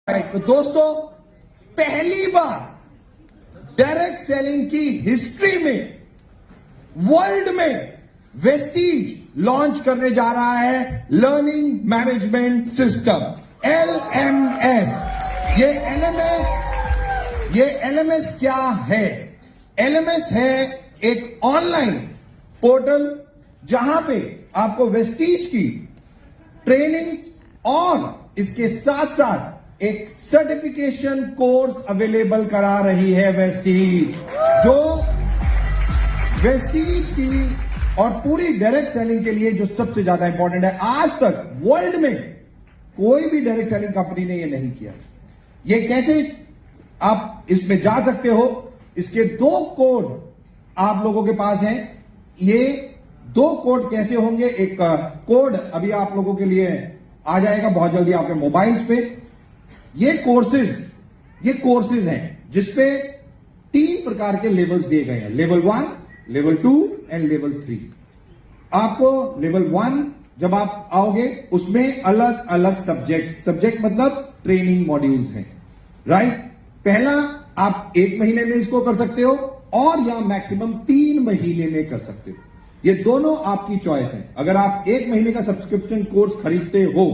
तो दोस्तों, पहली बार डायरेक्ट सेलिंग की हिस्ट्री में वर्ल्ड में वेस्टीज लॉन्च करने जा रहा है लर्निंग मैनेजमेंट सिस्टम LMS। ये LMS क्या है? LMS है एक ऑनलाइन पोर्टल जहां पे आपको वेस्टीज की ट्रेनिंग और इसके साथ साथ एक सर्टिफिकेशन कोर्स अवेलेबल करा रही है वेस्टीज, जो वेस्टीज की और पूरी डायरेक्ट सेलिंग के लिए जो सबसे ज्यादा इंपॉर्टेंट है। आज तक वर्ल्ड में कोई भी डायरेक्ट सेलिंग कंपनी ने ये नहीं किया। ये कैसे आप इसमें जा सकते हो? इसके 2 कोड आप लोगों के पास हैं। ये 2 कोड कैसे होंगे? एक कोड अभी आप लोगों के लिए आ जाएगा बहुत जल्दी आपके मोबाइल्स पे। ये कोर्सेज हैं जिसपे 3 प्रकार के लेवल्स दिए गए हैं, लेवल 1, लेवल 2 एंड लेवल 3। आपको लेवल 1 जब आप आओगे उसमें अलग अलग सब्जेक्ट मतलब ट्रेनिंग मॉड्यूल्स हैं, राइट। पहला आप 1 महीने में इसको कर सकते हो और या मैक्सिमम 3 महीने में कर सकते हो। ये दोनों आपकी चॉइस है। अगर आप 1 महीने का सब्सक्रिप्शन कोर्स खरीदते हो,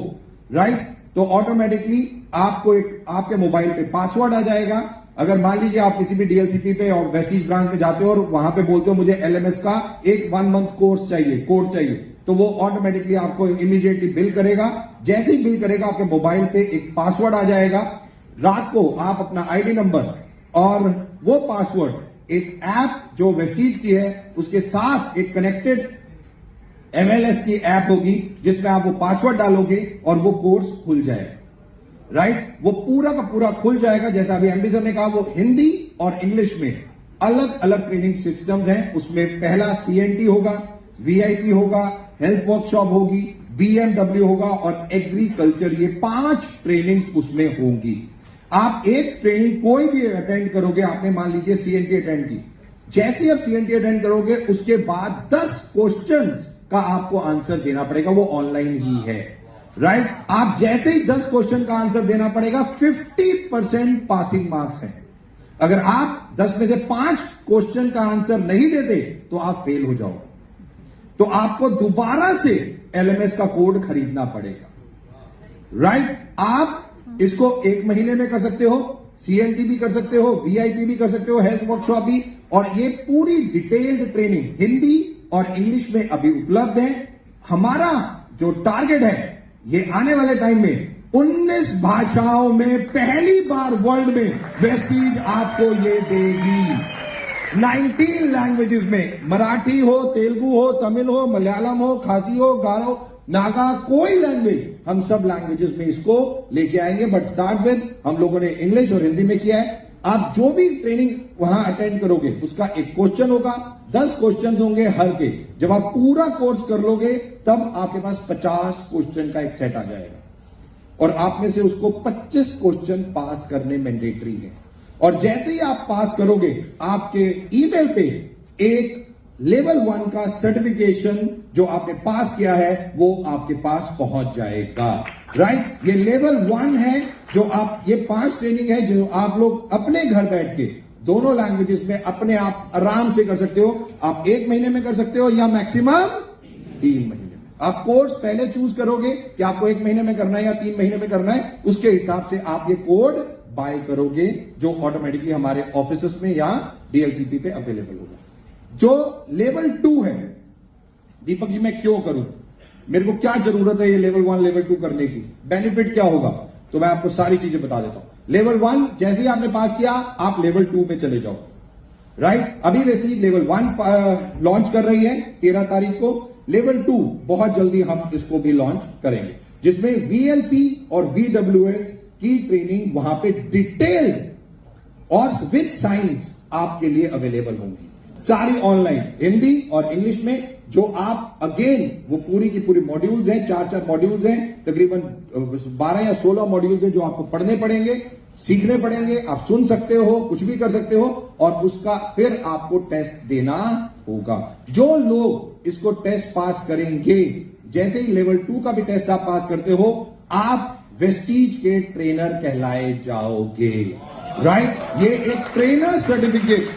राइट, तो ऑटोमेटिकली आपको एक आपके मोबाइल पे पासवर्ड आ जाएगा। अगर मान लीजिए आप किसी भी डीएलसीपी पे और वेस्टीज ब्रांच में जाते हो और वहां पे बोलते हो मुझे LMS का एक 1 मंथ कोर्स चाहिए, कोड चाहिए, तो वो ऑटोमेटिकली आपको इमीडिएटली बिल करेगा। जैसे ही बिल करेगा आपके मोबाइल पे एक पासवर्ड आ जाएगा। रात को आप अपना आईडी नंबर और वो पासवर्ड एक ऐप जो वेस्टीज की है उसके साथ एक कनेक्टेड MLS की ऐप होगी जिसमें आप वो पासवर्ड डालोगे और वो कोर्स खुल जाएगा, राइट। वो पूरा का पूरा खुल जाएगा। जैसा अभी MD सर ने कहा, वो हिंदी और इंग्लिश में अलग अलग ट्रेनिंग सिस्टम्स हैं। उसमें पहला CNT होगा, VIP होगा, हेल्थ वर्कशॉप होगी, BMW होगा और एग्रीकल्चर। ये 5 ट्रेनिंग्स उसमें होंगी। आप एक ट्रेनिंग कोई भी अटेंड करोगे, आपने मान लीजिए CNT अटेंड की, जैसे आप CNT अटेंड करोगे उसके बाद 10 क्वेश्चंस का आपको आंसर देना पड़ेगा। वो ऑनलाइन ही है, राइट। आप जैसे ही 10 क्वेश्चन का आंसर देना पड़ेगा, 50% पासिंग मार्क्स हैं। अगर आप 10 में से 5 क्वेश्चन का आंसर नहीं देते तो आप फेल हो जाओगे। तो आपको दोबारा से LMS का कोड खरीदना पड़ेगा, राइट। आप इसको 1 महीने में कर सकते हो, CNT भी कर सकते हो, VIP भी कर सकते हो, हेल्थ वर्कशॉप भी। और ये पूरी डिटेल्ड ट्रेनिंग हिंदी और इंग्लिश में अभी उपलब्ध है। हमारा जो टारगेट है, ये आने वाले टाइम में 19 भाषाओं में पहली बार वर्ल्ड में वेस्टीज आपको ये देगी। 19 लैंग्वेजेस में, मराठी हो, तेलुगु हो, तमिल हो, मलयालम हो, खासी हो, गारो, नागा, कोई लैंग्वेज, हम सब लैंग्वेजेस में इसको लेके आएंगे। बट स्टार्ट विद हम लोगों ने इंग्लिश और हिंदी में किया है। आप जो भी ट्रेनिंग वहां अटेंड करोगे उसका एक क्वेश्चन होगा, 10 क्वेश्चन होंगे हर के। जब आप पूरा कोर्स कर लोगे तब आपके पास 50 क्वेश्चन का एक सेट आ जाएगा और आप में से उसको 25 क्वेश्चन पास करने मैंडेटरी है। और जैसे ही आप पास करोगे, आपके ईमेल पे एक लेवल 1 का सर्टिफिकेशन जो आपने पास किया है वो आपके पास पहुंच जाएगा, राइट। ये लेवल 1 है जो आप, ये 5 ट्रेनिंग है जो आप लोग अपने घर बैठ के दोनों लैंग्वेजेस में अपने आप आराम से कर सकते हो। आप 1 महीने में कर सकते हो या मैक्सिमम 3 महीने में। आप कोर्स पहले चूज करोगे कि आपको 1 महीने में करना है या 3 महीने में करना है, उसके हिसाब से आप ये कोड बाय करोगे जो ऑटोमेटिकली हमारे ऑफिस में या DLCP पे अवेलेबल होगा। जो लेवल 2 है, दीपक जी मैं क्यों करूं, मेरे को क्या जरूरत है ये लेवल 1 लेवल 2 करने की, बेनिफिट क्या होगा, तो मैं आपको सारी चीजें बता देता हूं। लेवल 1 जैसे ही आपने पास किया, आप लेवल 2 पे चले जाओ, राइट। अभी वैसे लेवल 1 लॉन्च कर रही है 13 तारीख को। लेवल 2 बहुत जल्दी हम इसको भी लॉन्च करेंगे, जिसमें VLC और VWS की ट्रेनिंग वहां पे डिटेल्ड और विद साइंस आपके लिए अवेलेबल होंगी। सारी ऑनलाइन हिंदी और इंग्लिश में, जो आप अगेन वो पूरी की पूरी मॉड्यूल्स हैं, 4 मॉड्यूल्स हैं, तकरीबन 12 या 16 मॉड्यूल्स हैं जो आपको पढ़ने पड़ेंगे, सीखने पड़ेंगे। आप सुन सकते हो, कुछ भी कर सकते हो और उसका फिर आपको टेस्ट देना होगा। जो लोग इसको टेस्ट पास करेंगे, जैसे ही लेवल 2 का भी टेस्ट आप पास करते हो, आप वेस्टीज के ट्रेनर कहलाए जाओगे, राइट। ये एक ट्रेनर सर्टिफिकेट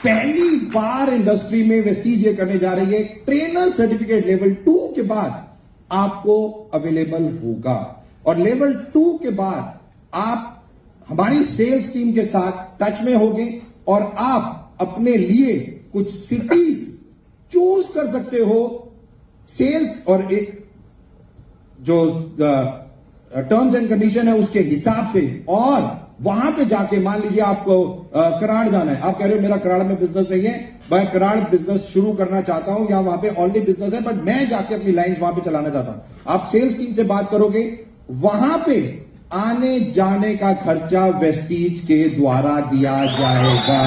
पहली बार इंडस्ट्री में वेस्टीज ये करने जा रही है। ट्रेनर सर्टिफिकेट लेवल 2 के बाद आपको अवेलेबल होगा, और लेवल 2 के बाद आप हमारी सेल्स टीम के साथ टच में होंगे और आप अपने लिए कुछ सिटीज चूज कर सकते हो सेल्स और एक जो टर्म्स एंड कंडीशन है उसके हिसाब से, और वहां पे जाके मान लीजिए आपको कराड़ जाना है, आप कह रहे हो मेरा कराड़ में बिजनेस नहीं है, मैं कराड़ बिजनेस शुरू करना चाहता हूं, या वहां पे ऑलरेडी बिजनेस है बट मैं जाके अपनी लाइंस वहां पे चलाना चाहता हूं। आप सेल्स टीम से बात करोगे, वहां पे आने जाने का खर्चा वेस्टीज के द्वारा दिया जाएगा।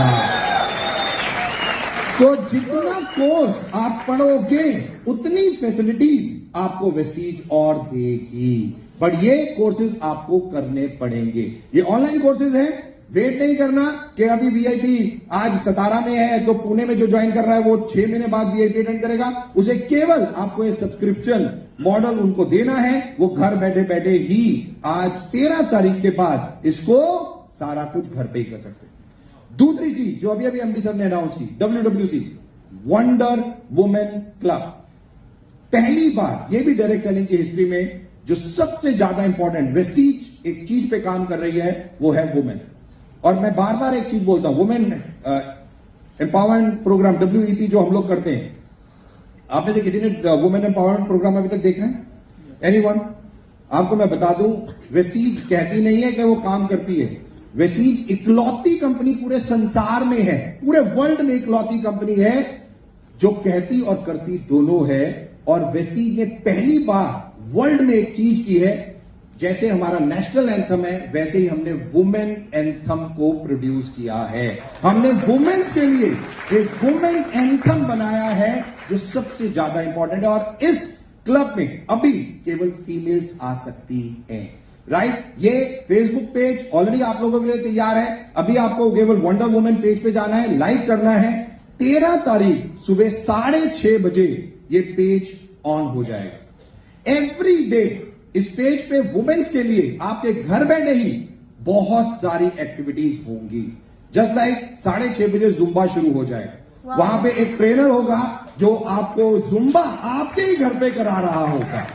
तो जितना कोर्स आप पढ़ोगे उतनी फैसिलिटीज आपको वेस्टीज और देगी, बट ये कोर्सेज आपको करने पड़ेंगे। ये ऑनलाइन कोर्सेज हैं, वेट नहीं करना कि अभी वीआईपी आज 17 में है तो पुणे में जो ज्वाइन कर रहा है वो 6 महीने बाद वीआईपी अटेंड करेगा। उसे केवल आपको ये सब्सक्रिप्शन मॉडल उनको देना है, वो घर बैठे बैठे ही आज 13 तारीख के बाद इसको सारा कुछ घर पे ही कर सकते हैं। दूसरी चीज जो अभी एमडी सर ने अनाउंस की, WWC वंडर वुमेन क्लब, पहली बार ये भी डायरेक्ट सेलिंग की हिस्ट्री में जो सबसे ज्यादा इंपॉर्टेंट वेस्टीज एक चीज पे काम कर रही है वो है वुमेन। और मैं बार बार एक चीज बोलता हूं, वुमेन एम्पावरमेंट प्रोग्राम WEP जो हम लोग करते हैं, आप में से किसी ने वुमेन एम्पावरमेंट प्रोग्राम अभी तक देखा है? एनीवन? आपको मैं बता दूं, वेस्टीज कहती नहीं है कि वो काम करती है। वेस्टीज इकलौती कंपनी पूरे संसार में है, पूरे वर्ल्ड में इकलौती कंपनी है जो कहती और करती दोनों है। और वेस्टीज ने पहली बार वर्ल्ड में एक चीज की है, जैसे हमारा नेशनल एंथम है वैसे ही हमने वुमेन एंथम को प्रोड्यूस किया है। हमने वुमेन्स के लिए एक वुमेन एंथम बनाया है जो सबसे ज्यादा इंपॉर्टेंट है, और इस क्लब में अभी केवल फीमेल्स आ सकती हैं, राइट। ये फेसबुक पेज ऑलरेडी आप लोगों के लिए तैयार है, अभी आपको केवल वंडर वुमेन पेज पे जाना है, लाइक करना है। 13 तारीख सुबह 6:30 बजे ये पेज ऑन हो जाएगा। एवरी डे इस पेज पे वुमेन्स के लिए आपके घर बैठे ही बहुत सारी एक्टिविटीज होंगी। जस्ट लाइक 6:30 बजे जुम्बा शुरू हो जाएगा, वहां पे एक ट्रेनर होगा जो आपको जुम्बा आपके ही घर पे करा रहा होगा,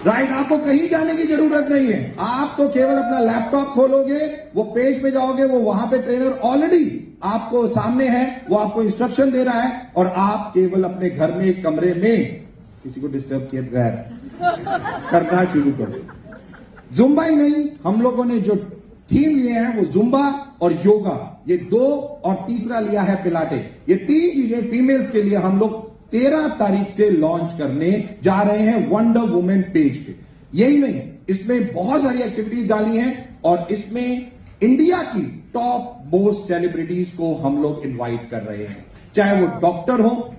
राइट। आपको कहीं जाने की जरूरत नहीं है, आप तो केवल अपना लैपटॉप खोलोगे, वो पेज पे जाओगे, वो वहां पे ट्रेनर ऑलरेडी आपको सामने है, वो आपको इंस्ट्रक्शन दे रहा है, और आप केवल अपने घर में एक कमरे में किसी को डिस्टर्ब किए बगैर करना शुरू करो। जुम्बा ही नहीं, हम लोगों ने जो थीम लिए हैं वो जुम्बा और योगा, ये 2, और तीसरा लिया है पिलाटे। ये 3 चीजें फीमेल्स के लिए हम लोग 13 तारीख से लॉन्च करने जा रहे हैं वंडर वुमेन पेज पे। यही नहीं, इसमें बहुत सारी एक्टिविटीज डाली हैं, और इसमें इंडिया की टॉप मोस्ट सेलिब्रिटीज को हम लोग इनवाइट कर रहे हैं, चाहे वो डॉक्टर हो,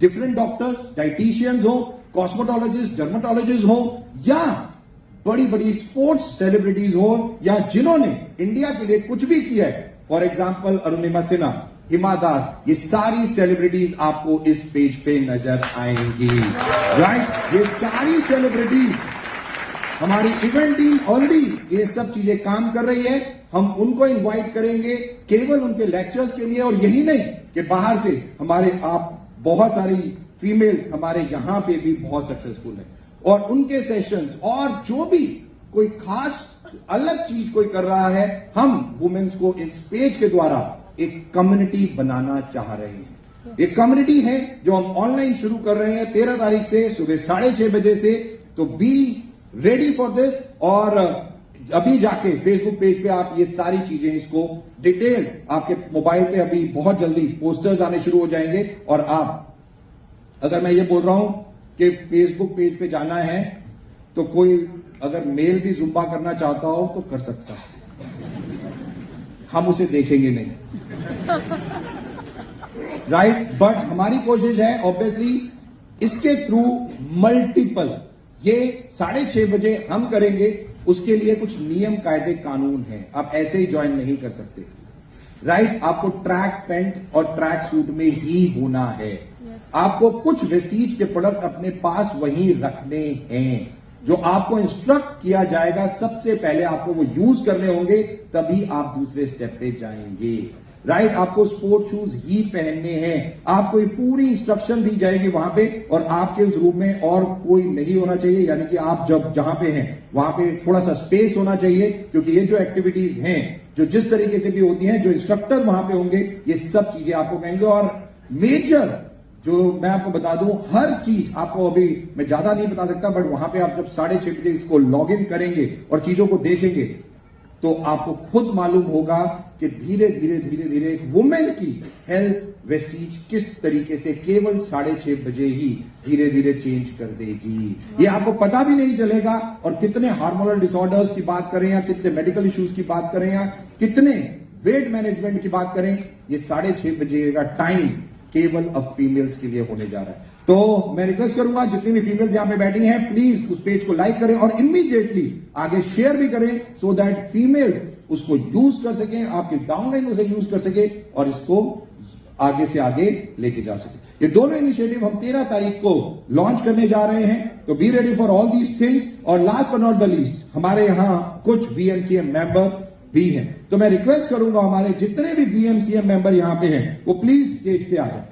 डिफरेंट डॉक्टर्स, डाइटिशियंस हो, कॉस्मेटोलॉजिस्ट, डर्मेटोलॉजिस्ट हो, या बड़ी बड़ी स्पोर्ट्स सेलिब्रिटीज हो, या जिन्होंने इंडिया के लिए कुछ भी किया है, फॉर एग्जाम्पल अरुणिमा सिन्हा, हिमा दास, ये सारी सेलिब्रिटीज आपको इस पेज पे नजर आएंगी, राइट। ये सारी सेलिब्रिटीज, हमारी इवेंट टीम ऑलरेडी ये सब चीजें काम कर रही है। हम उनको इनवाइट करेंगे केवल उनके लेक्चर्स के लिए, और यही नहीं कि बाहर से हमारे आप बहुत सारी फीमेल्स हमारे यहां पे भी बहुत सक्सेसफुल है, और उनके सेशंस, और जो भी कोई खास अलग चीज कोई कर रहा है, हम वुमेन्स को इस पेज के द्वारा एक कम्युनिटी बनाना चाह रहे हैं। एक कम्युनिटी है जो हम ऑनलाइन शुरू कर रहे हैं 13 तारीख से सुबह 6:30 बजे से, तो बी रेडी फॉर दिस। और अभी जाके फेसबुक पेज पे आप ये सारी चीजें, इसको डिटेल आपके मोबाइल पे अभी बहुत जल्दी पोस्टर्स आने शुरू हो जाएंगे, और आप, अगर मैं ये बोल रहा हूं कि फेसबुक पेज पे जाना है, तो कोई अगर मेल भी जुम्बा करना चाहता हो तो कर सकता है, हम उसे देखेंगे नहीं, राइट। बट हमारी कोशिश है ऑब्वियसली इसके थ्रू मल्टीपल, ये 6:30 बजे हम करेंगे, उसके लिए कुछ नियम कायदे कानून हैं, आप ऐसे ही ज्वाइन नहीं कर सकते, राइट। आपको ट्रैक पैंट और ट्रैक सूट में ही होना है। आपको कुछ वेस्टीज के प्रोडक्ट अपने पास वहीं रखने हैं, जो आपको इंस्ट्रक्ट किया जाएगा सबसे पहले आपको वो यूज करने होंगे, तभी आप दूसरे स्टेप पे जाएंगे। राइट, आपको स्पोर्ट शूज ही पहनने हैं, आपको ये पूरी इंस्ट्रक्शन दी जाएगी वहां पे, और आपके उस रूम में और कोई नहीं होना चाहिए, यानी कि आप जब जहां पे हैं वहां पे थोड़ा सा स्पेस होना चाहिए, क्योंकि ये जो एक्टिविटीज हैं जो जिस तरीके से भी होती हैं, जो इंस्ट्रक्टर वहां पे होंगे ये सब चीजें आपको कहेंगे। और मेजर जो मैं आपको बता दूं, हर चीज आपको अभी मैं ज्यादा नहीं बता सकता, बट वहां पे आप जब 6:30 बजे इसको लॉग इन करेंगे और चीजों को देखेंगे तो आपको खुद मालूम होगा कि धीरे धीरे धीरे धीरे एक वुमेन की हेल्थ वेस्टीज किस तरीके से केवल 6:30 बजे ही धीरे धीरे चेंज कर देगी। ये आपको पता भी नहीं चलेगा, और कितने हार्मोनल डिसऑर्डर्स की बात करें या कितने मेडिकल इश्यूज की बात करें या कितने वेट मैनेजमेंट की बात करें, ये 6:30 बजे का टाइम केवल अब फीमेल्स के लिए होने जा रहा है। तो मैं रिक्वेस्ट करूंगा जितनी भी फीमेल्स यहां पे बैठी हैं, प्लीज उस पेज को लाइक करें और इमीडिएटली आगे शेयर भी करें, सो दैट फीमेल्स उसको यूज कर सकें, आपकी डाउनलाइन उसे यूज कर सके और इसको आगे से आगे लेके जा सके। ये दोनों इनिशिएटिव हम 13 तारीख को लॉन्च करने जा रहे हैं, तो be ready for all these things. और last but not the least, हमारे यहां कुछ VMCM मेंबर भी हैं, तो मैं रिक्वेस्ट करूंगा हमारे जितने भी VMCM मेंबर यहां पे हैं वो प्लीज स्टेज पे आ जाए।